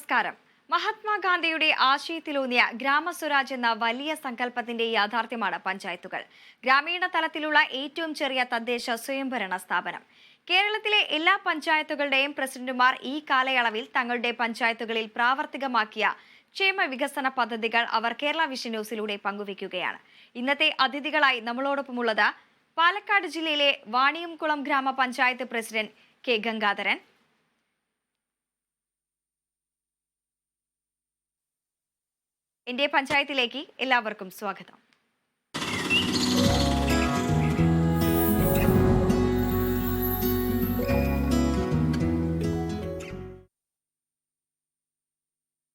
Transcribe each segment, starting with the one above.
നമസ്കാരം. മഹാത്മാഗാന്ധിയുടെ ആശയത്തിലൂന്നിയ ഗ്രാമസ്വരാജ് എന്ന വലിയ സങ്കല്പത്തിന്റെ യാഥാർത്ഥ്യമാണ് പഞ്ചായത്തുകൾ. ഗ്രാമീണ തലത്തിലുള്ള ഏറ്റവും ചെറിയ തദ്ദേശ സ്വയംഭരണ സ്ഥാപനം. കേരളത്തിലെ എല്ലാ പഞ്ചായത്തുകളുടെയും പ്രസിഡന്റുമാർ ഈ കാലയളവിൽ തങ്ങളുടെ പഞ്ചായത്തുകളിൽ പ്രാവർത്തികമാക്കിയ ക്ഷേമ വികസന പദ്ധതികൾ അവർ കേരള വിഷൻ ന്യൂസിലൂടെ പങ്കുവയ്ക്കുകയാണ്. ഇന്നത്തെ അതിഥികളായി നമ്മളോടൊപ്പമുള്ളത് പാലക്കാട് ജില്ലയിലെ വാണിയംകുളം ഗ്രാമപഞ്ചായത്ത് പ്രസിഡന്റ് കെ ഗംഗാധരൻ. എന്റെ പഞ്ചായത്തിലേക്ക് എല്ലാവർക്കും സ്വാഗതം.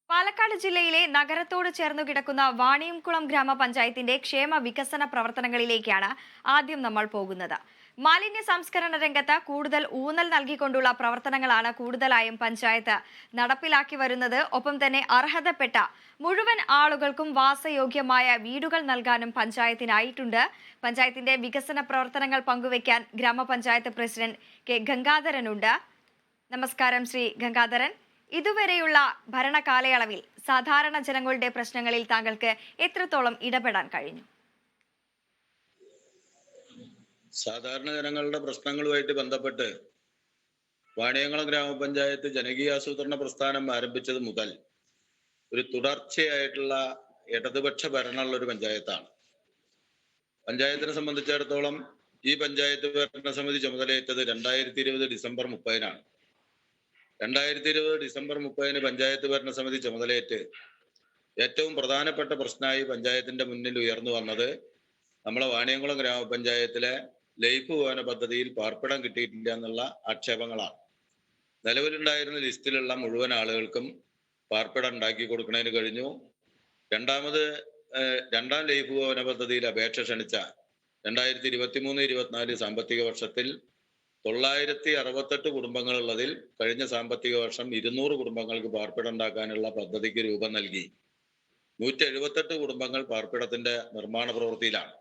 പാലക്കാട് ജില്ലയിലെ നഗരത്തോട് ചേർന്നു കിടക്കുന്ന വാണിയംകുളം ഗ്രാമപഞ്ചായത്തിന്റെ ക്ഷേമ വികസന പ്രവർത്തനങ്ങളിലേക്കാണ് ആദ്യം നമ്മൾ പോകുന്നത്. മാലിന്യ സംസ്കരണ രംഗത്ത് കൂടുതൽ ഊന്നൽ നൽകിക്കൊണ്ടുള്ള പ്രവർത്തനങ്ങളാണ് കൂടുതലായും പഞ്ചായത്ത് നടപ്പിലാക്കി വരുന്നത്. ഒപ്പം തന്നെ അർഹതപ്പെട്ട മുഴുവൻ ആളുകൾക്കും വാസയോഗ്യമായ വീടുകൾ നൽകാനും പഞ്ചായത്തിനായിട്ടുണ്ട്. പഞ്ചായത്തിന്റെ വികസന പ്രവർത്തനങ്ങൾ പങ്കുവയ്ക്കാൻ ഗ്രാമപഞ്ചായത്ത് പ്രസിഡന്റ് കെ ഗംഗാധരനുണ്ട്. നമസ്കാരം ശ്രീ ഗംഗാധരൻ. ഇതുവരെയുള്ള ഭരണകാലയളവിൽ സാധാരണ ജനങ്ങളുടെ പ്രശ്നങ്ങളിൽ താങ്കൾക്ക് എത്രത്തോളം ഇടപെടാൻ കഴിഞ്ഞു? സാധാരണ ജനങ്ങളുടെ പ്രശ്നങ്ങളുമായിട്ട് ബന്ധപ്പെട്ട് വാണിയംകുളം ഗ്രാമപഞ്ചായത്ത് ജനകീയാസൂത്രണ പ്രസ്ഥാനം ആരംഭിച്ചത് മുതൽ ഒരു തുടർച്ചയായിട്ടുള്ള ഇടതുപക്ഷ ഭരണമുള്ള ഒരു പഞ്ചായത്താണ്. പഞ്ചായത്തിനെ സംബന്ധിച്ചിടത്തോളം ഈ പഞ്ചായത്ത് ഭരണസമിതി ചുമതലയേറ്റത് 2020 ഡിസംബർ 30-നാണ്. 2020 ഡിസംബർ 30-ന് പഞ്ചായത്ത് ഭരണസമിതി ചുമതലയേറ്റ് ഏറ്റവും പ്രധാനപ്പെട്ട പ്രശ്നമായി പഞ്ചായത്തിന്റെ മുന്നിൽ ഉയർന്നു വന്നത് നമ്മളെ വാണിയംകുളം ഗ്രാമപഞ്ചായത്തിലെ ലൈഫ് ഭവന പദ്ധതിയിൽ പാർപ്പിടം കിട്ടിയിട്ടില്ല എന്നുള്ള ആക്ഷേപങ്ങളാണ്. നിലവിലുണ്ടായിരുന്ന ലിസ്റ്റിലുള്ള മുഴുവൻ ആളുകൾക്കും പാർപ്പിടം ഉണ്ടാക്കി കൊടുക്കുന്നതിന് കഴിഞ്ഞു. രണ്ടാം ലൈഫ് ഭവന പദ്ധതിയിൽ അപേക്ഷ ക്ഷണിച്ച 2023-24 സാമ്പത്തിക വർഷത്തിൽ 968 കുടുംബങ്ങളുള്ളതിൽ കഴിഞ്ഞ സാമ്പത്തിക വർഷം 200 കുടുംബങ്ങൾക്ക് പാർപ്പിടം ഉണ്ടാക്കാനുള്ള പദ്ധതിക്ക് രൂപം നൽകി. 178 കുടുംബങ്ങൾ പാർപ്പിടത്തിന്റെ നിർമ്മാണ പ്രവൃത്തിയിലാണ്.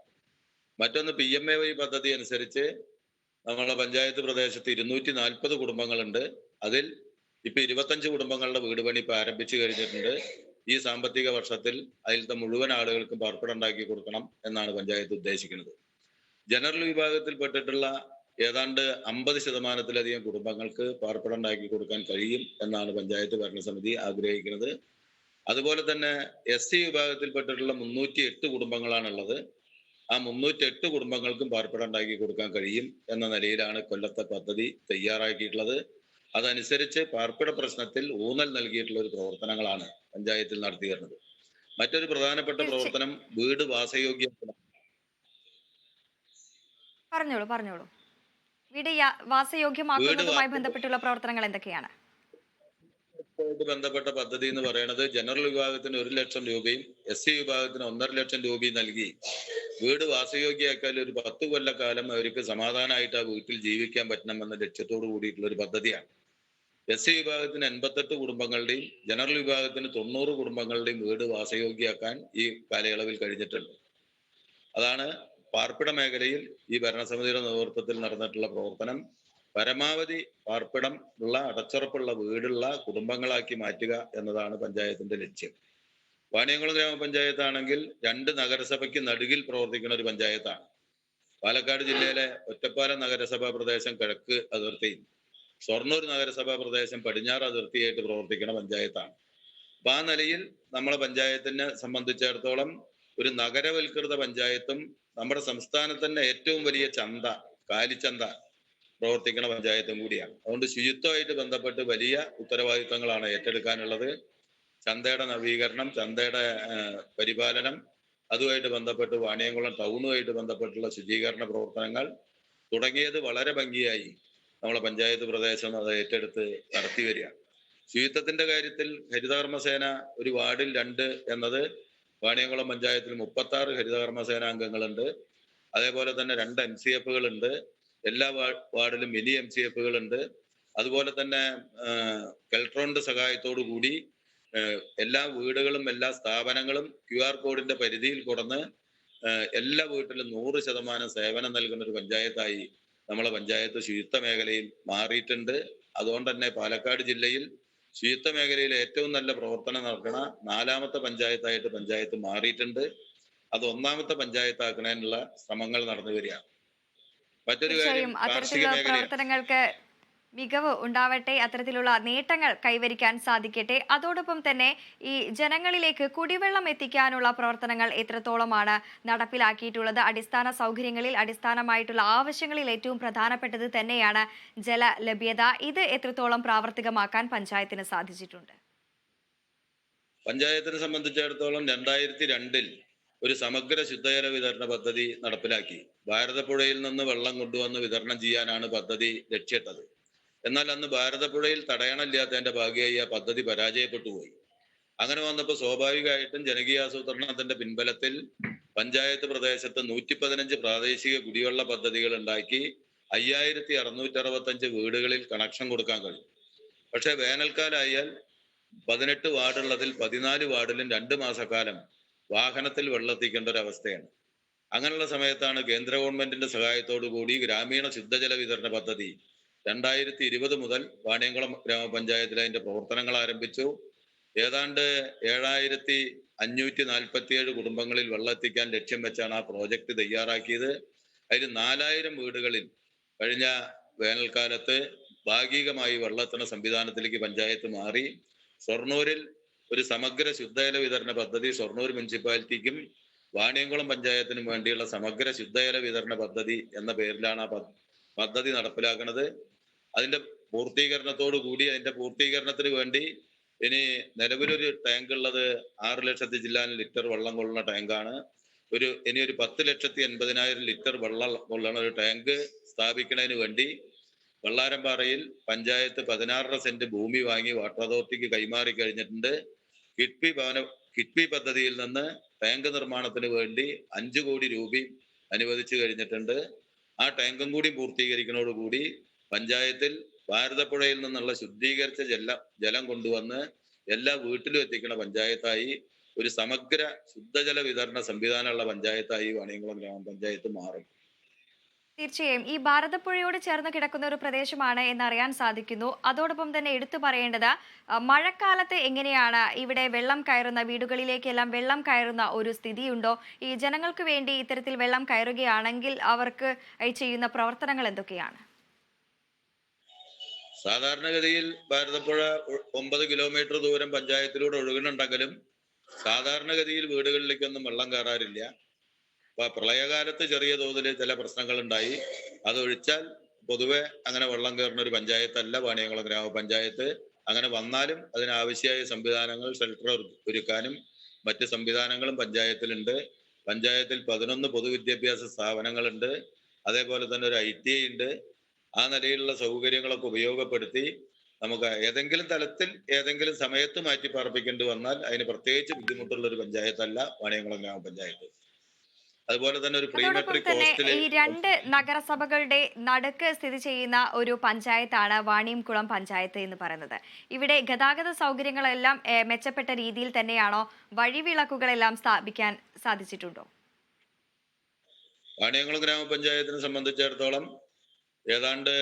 മറ്റൊന്ന് PMAY പദ്ധതി അനുസരിച്ച് നമ്മളെ പഞ്ചായത്ത് പ്രദേശത്ത് 240 കുടുംബങ്ങളുണ്ട്. അതിൽ ഇപ്പൊ 25 കുടുംബങ്ങളുടെ വീട് പണി ഇപ്പൊ ആരംഭിച്ചു കഴിഞ്ഞിട്ടുണ്ട്. ഈ സാമ്പത്തിക വർഷത്തിൽ അതിലത്തെ മുഴുവൻ ആളുകൾക്കും പാർപ്പിടം ഉണ്ടാക്കി കൊടുക്കണം എന്നാണ് പഞ്ചായത്ത് ഉദ്ദേശിക്കുന്നത്. ജനറൽ വിഭാഗത്തിൽപ്പെട്ടിട്ടുള്ള ഏതാണ്ട് 50% കുടുംബങ്ങൾക്ക് പാർപ്പിടം ഉണ്ടാക്കി കൊടുക്കാൻ കഴിയും എന്നാണ് പഞ്ചായത്ത് ഭരണസമിതി ആഗ്രഹിക്കുന്നത്. അതുപോലെ തന്നെ SC വിഭാഗത്തിൽപ്പെട്ടിട്ടുള്ള 308 കുടുംബങ്ങളാണുള്ളത്. ആ 308 കുടുംബങ്ങൾക്കും പാർപ്പിടം ഉണ്ടാക്കി കൊടുക്കാൻ കഴിയും എന്ന നിലയിലാണ് കൊല്ലത്തെ പദ്ധതി തയ്യാറാക്കിയിട്ടുള്ളത്. അതനുസരിച്ച് പാർപ്പിട പ്രശ്നത്തിൽ ഊന്നൽ നൽകിയിട്ടുള്ള ഒരു പ്രവർത്തനങ്ങളാണ് പഞ്ചായത്തിൽ നടത്തി വരുന്നത്. മറ്റൊരു പ്രധാനപ്പെട്ട പ്രവർത്തനം വീട് വാസയോഗ്യം. പറഞ്ഞോളൂ. വീട് വാസയോഗ്യമാക്കുന്നതുമായി ബന്ധപ്പെട്ടുള്ള പ്രവർത്തനങ്ങൾ എന്തൊക്കെയാണ്? ബന്ധപ്പെട്ട പദ്ധതി എന്ന് പറയുന്നത് ജനറൽ വിഭാഗത്തിന് 1 ലക്ഷം രൂപയും SC വിഭാഗത്തിന് 1.5 ലക്ഷം രൂപയും നൽകി വീട് വാസയോഗ്യമാക്കാൻ ഒരു 10 കൊല്ലക്കാലം അവർക്ക് സമാധാനമായിട്ട് ആ വീട്ടിൽ ജീവിക്കാൻ പറ്റണമെന്ന ലക്ഷ്യത്തോടു കൂടിയിട്ടുള്ള ഒരു പദ്ധതിയാണ്. SC വിഭാഗത്തിന് 88 കുടുംബങ്ങളുടെയും ജനറൽ വിഭാഗത്തിന് 90 കുടുംബങ്ങളുടെയും വീട് വാസയോഗ്യമാക്കാൻ ഈ കാലയളവിൽ കഴിഞ്ഞിട്ടുണ്ട്. അതാണ് പാർപ്പിട മേഖലയിൽ ഈ ഭരണസമിതിയുടെ നേതൃത്വത്തിൽ നടന്നിട്ടുള്ള പ്രവർത്തനം. പരമാവധി പാർപ്പിടം ഉള്ള അടച്ചുറപ്പുള്ള വീടുള്ള കുടുംബങ്ങളാക്കി മാറ്റുക എന്നതാണ് പഞ്ചായത്തിന്റെ ലക്ഷ്യം. വാണിയംകുളം ഗ്രാമപഞ്ചായത്ത് ആണെങ്കിൽ 2 നഗരസഭയ്ക്ക് നടുകിൽ പ്രവർത്തിക്കുന്ന ഒരു പഞ്ചായത്താണ്. പാലക്കാട് ജില്ലയിലെ ഒറ്റപ്പാലം നഗരസഭാ പ്രദേശം കിഴക്ക് അതിർത്തിയും ഷൊർണൂർ നഗരസഭാ പ്രദേശം പടിഞ്ഞാറ് അതിർത്തിയായിട്ട് പ്രവർത്തിക്കുന്ന പഞ്ചായത്താണ്. അപ്പൊ ആ നിലയിൽ നമ്മളെ പഞ്ചായത്തിനെ സംബന്ധിച്ചിടത്തോളം ഒരു നഗരവൽകൃത പഞ്ചായത്തും നമ്മുടെ സംസ്ഥാനത്തിന്റെ ഏറ്റവും വലിയ ചന്ത കാലിച്ചന്ത പ്രവർത്തിക്കുന്ന പഞ്ചായത്തും കൂടിയാണ്. അതുകൊണ്ട് ശുചിത്വമായിട്ട് ബന്ധപ്പെട്ട് വലിയ ഉത്തരവാദിത്തങ്ങളാണ് ഏറ്റെടുക്കാനുള്ളത്. ചന്തയുടെ നവീകരണം, ചന്തയുടെ പരിപാലനം, അതുമായിട്ട് ബന്ധപ്പെട്ട് വാണിയംകുളം ടൗണുമായിട്ട് ബന്ധപ്പെട്ടുള്ള ശുചീകരണ പ്രവർത്തനങ്ങൾ തുടങ്ങിയത് വളരെ ഭംഗിയായി നമ്മളെ പഞ്ചായത്ത് പ്രദേശം അത് ഏറ്റെടുത്ത് നടത്തി വരികയാണ്. ശുചിത്വത്തിന്റെ കാര്യത്തിൽ ഹരിതകർമ്മസേന ഒരു വാർഡിൽ 2 എന്നത് വാണിയംകുളം പഞ്ചായത്തിൽ 36 ഹരിതകർമ്മസേന അംഗങ്ങളുണ്ട്. അതേപോലെ തന്നെ 2 MCFകളുണ്ട്. എല്ലാ വാർഡിലും മിനി MCFകളുണ്ട്. അതുപോലെ തന്നെ കെൽട്രോണിന്റെ സഹായത്തോടു കൂടി എല്ലാ വീടുകളും എല്ലാ സ്ഥാപനങ്ങളും QR കോഡിന്റെ പരിധിയിൽ കൊടുന്ന് എല്ലാ വീട്ടിലും 100% സേവനം നൽകുന്ന ഒരു പഞ്ചായത്തായി നമ്മളെ പഞ്ചായത്ത് ശുചിത്വ മേഖലയിൽ മാറിയിട്ടുണ്ട്. അതുകൊണ്ട് തന്നെ പാലക്കാട് ജില്ലയിൽ ശുചിത്വ മേഖലയിൽ ഏറ്റവും നല്ല പ്രവർത്തനം നടക്കണ 4ാമത്തെ പഞ്ചായത്തായിട്ട് പഞ്ചായത്ത് മാറിയിട്ടുണ്ട്. അത് 1ാമത്തെ പഞ്ചായത്താക്കുന്നതിനുള്ള ശ്രമങ്ങൾ നടന്നു വരികയാണ്. മറ്റൊരു കാര്യം തീർച്ചയായും കാർഷിക അത്തരത്തിലുള്ള മേഖലയാണ്. പ്രവർത്തനങ്ങൾക്ക് മികവ് ഉണ്ടാവട്ടെ, അത്തരത്തിലുള്ള നേട്ടങ്ങൾ കൈവരിക്കാൻ സാധിക്കട്ടെ. അതോടൊപ്പം തന്നെ ഈ ജനങ്ങളിലേക്ക് കുടിവെള്ളം എത്തിക്കാനുള്ള പ്രവർത്തനങ്ങൾ എത്രത്തോളമാണ് നടപ്പിലാക്കിയിട്ടുള്ളത്? അടിസ്ഥാന സൗകര്യങ്ങളിൽ, അടിസ്ഥാനമായിട്ടുള്ള ആവശ്യങ്ങളിൽ ഏറ്റവും പ്രധാനപ്പെട്ടത് തന്നെയാണ് ജല ലഭ്യത. ഇത് എത്രത്തോളം പ്രാവർത്തികമാക്കാൻ പഞ്ചായത്തിന് സാധിച്ചിട്ടുണ്ട്? പഞ്ചായത്തിനെ സംബന്ധിച്ചിടത്തോളം 2002-ൽ ഒരു സമഗ്ര ശുദ്ധജല വിതരണ പദ്ധതി നടപ്പിലാക്കി. ഭാരതപ്പുഴയിൽ നിന്ന് വെള്ളം കൊണ്ടുവന്ന് വിതരണം ചെയ്യാനാണ് പദ്ധതി ലക്ഷ്യമിട്ടത്. എന്നാൽ അന്ന് ഭാരതപ്പുഴയിൽ തടയണമില്ലാത്തതിന്റെ ഭാഗമായി ആ പദ്ധതി പരാജയപ്പെട്ടു പോയി. അങ്ങനെ വന്നപ്പോൾ സ്വാഭാവികമായിട്ടും ജനകീയാസൂത്രണത്തിന്റെ പിൻബലത്തിൽ പഞ്ചായത്ത് പ്രദേശത്ത് 115 പ്രാദേശിക കുടിവെള്ള പദ്ധതികൾ ഉണ്ടാക്കി 5665 വീടുകളിൽ കണക്ഷൻ കൊടുക്കാൻ കഴിയും. പക്ഷെ വേനൽക്കാലമായാൽ 18 വാർഡുള്ളതിൽ 14 വാർഡിലും 2 മാസക്കാലം വാഹനത്തിൽ വെള്ളെത്തിക്കേണ്ട ഒരു അവസ്ഥയാണ്. അങ്ങനെയുള്ള സമയത്താണ് കേന്ദ്ര ഗവൺമെന്റിന്റെ സഹായത്തോടു കൂടി ഗ്രാമീണ ശുദ്ധജല വിതരണ പദ്ധതി 2020 മുതൽ വാണിയംകുളം ഗ്രാമപഞ്ചായത്തിൽ അതിന്റെ പ്രവർത്തനങ്ങൾ ആരംഭിച്ചു. ഏതാണ്ട് 7547 കുടുംബങ്ങളിൽ വെള്ളം എത്തിക്കാൻ ലക്ഷ്യം വെച്ചാണ് ആ പ്രോജക്റ്റ് തയ്യാറാക്കിയത്. അതിൽ 4000 വീടുകളിൽ കഴിഞ്ഞ വേനൽക്കാലത്ത് ഭാഗികമായി വെള്ളെത്തുന്ന സംവിധാനത്തിലേക്ക് പഞ്ചായത്ത് മാറി. ഷൊർണൂരിൽ ഒരു സമഗ്ര ശുദ്ധജല വിതരണ പദ്ധതി ഷൊർണൂർ മുനിസിപ്പാലിറ്റിക്കും വാണിയംകുളം പഞ്ചായത്തിനും വേണ്ടിയുള്ള സമഗ്ര ശുദ്ധജല വിതരണ പദ്ധതി എന്ന പേരിലാണ് ആ പദ്ധതി നടപ്പിലാക്കുന്നത്. അതിന്റെ പൂർത്തീകരണത്തോടു കൂടി അതിന്റെ പൂർത്തീകരണത്തിന് വേണ്ടി ഇനി നിലവിലൊരു ടാങ്ക് ഉള്ളത് 6 ലക്ഷത്തി ചില്ലാനും ലിറ്റർ വെള്ളം കൊള്ളുന്ന ടാങ്കാണ്. ഇനി ഒരു 10,80,000 ലിറ്റർ വെള്ളം കൊള്ളുന്ന ഒരു ടാങ്ക് സ്ഥാപിക്കുന്നതിന് വേണ്ടി വെള്ളാരംപാറയിൽ പഞ്ചായത്ത് 16 സെന്റ് ഭൂമി വാങ്ങി വാട്ടർ അതോറിറ്റിക്ക് കൈമാറി കഴിഞ്ഞിട്ടുണ്ട്. കിഡ്ബി പദ്ധതിയിൽ നിന്ന് ടാങ്ക് നിർമ്മാണത്തിന് വേണ്ടി 5 കോടി രൂപ അനുവദിച്ചു കഴിഞ്ഞിട്ടുണ്ട്. ആ ടാങ്കും കൂടി പൂർത്തീകരിക്കുന്നതോടുകൂടി പഞ്ചായത്തിൽ ഭാരതപ്പുഴയിൽ നിന്നുള്ള ശുദ്ധീകരിച്ച ജലം കൊണ്ടുവന്ന് എല്ലാ വീട്ടിലും എത്തിക്കുന്ന പഞ്ചായത്തായി, ഒരു സമഗ്ര ശുദ്ധജല വിതരണ സംവിധാനമുള്ള പഞ്ചായത്തായി വാണിയംകുളം ഗ്രാമപഞ്ചായത്ത് മാറും. തീർച്ചയായും ഈ ഭാരതപ്പുഴയോട് ചേർന്ന് കിടക്കുന്ന ഒരു പ്രദേശമാണ് എന്നറിയാൻ സാധിക്കുന്നു. അതോടൊപ്പം തന്നെ എടുത്തു പറയേണ്ടത്, മഴക്കാലത്ത് എങ്ങനെയാണ് ഇവിടെ വെള്ളം കയറുന്ന വീടുകളിലേക്കെല്ലാം വെള്ളം കയറുന്ന ഒരു സ്ഥിതിയുണ്ടോ? ഈ ജനങ്ങൾക്ക് വേണ്ടി ഇത്തരത്തിൽ വെള്ളം കയറുകയാണെങ്കിൽ അവർക്ക് ചെയ്യുന്ന പ്രവർത്തനങ്ങൾ എന്തൊക്കെയാണ്? സാധാരണഗതിയിൽ ഭാരതപ്പുഴ 9 കിലോമീറ്റർ ദൂരം പഞ്ചായത്തിലൂടെ ഒഴുകുന്നുണ്ടെങ്കിലും സാധാരണഗതിയിൽ വീടുകളിലേക്കൊന്നും വെള്ളം കയറാറില്ല. അപ്പൊ പ്രളയകാലത്ത് ചെറിയ തോതിൽ ചില പ്രശ്നങ്ങൾ ഉണ്ടായി. അതൊഴിച്ചാൽ പൊതുവെ അങ്ങനെ വെള്ളം കയറുന്ന ഒരു പഞ്ചായത്തല്ല വാണിയംകുളം ഗ്രാമപഞ്ചായത്ത്. അങ്ങനെ വന്നാലും അതിനാവശ്യമായ സംവിധാനങ്ങൾ, ഷെൽട്ടർ ഒരുക്കാനും മറ്റ് സംവിധാനങ്ങളും പഞ്ചായത്തിലുണ്ട്. പഞ്ചായത്തിൽ 11 പൊതുവിദ്യാഭ്യാസ സ്ഥാപനങ്ങളുണ്ട്. അതേപോലെ തന്നെ ഒരു ITI ഉണ്ട്. ആ നിലയിലുള്ള സൗകര്യങ്ങളൊക്കെ ഉപയോഗപ്പെടുത്തി നമുക്ക് ഏതെങ്കിലും തലത്തിൽ ഏതെങ്കിലും സമയത്ത് മാറ്റി പാർപ്പിക്കേണ്ടി വന്നാൽ അതിന് പ്രത്യേകിച്ച് ബുദ്ധിമുട്ടുള്ള ഒരു പഞ്ചായത്തല്ല വാണിയംകുളം ഗ്രാമപഞ്ചായത്ത്. അതുപോലെ തന്നെ ഒരു പ്രീ അതോടൊപ്പം മെട്രിക് തന്നെ ഹോസ്റ്റല് ഈ രണ്ട് നഗരസഭകളുടെ നടുക്ക് സ്ഥിതി ചെയ്യുന്ന ഒരു പഞ്ചായത്താണ് വാണിയംകുളം പഞ്ചായത്ത് എന്ന് പറയുന്നത്. ഇവിടെ ഗതാഗത സൗകര്യങ്ങളെല്ലാം മെച്ചപ്പെട്ട രീതിയിൽ തന്നെയാണോ? വഴിവിളക്കുകളെല്ലാം സ്ഥാപിക്കാൻ സാധിച്ചിട്ടുണ്ടോ? വാണിയംകുളം ഗ്രാമപഞ്ചായത്തിനെ സംബന്ധിച്ചിടത്തോളം ഏതാണ്ട്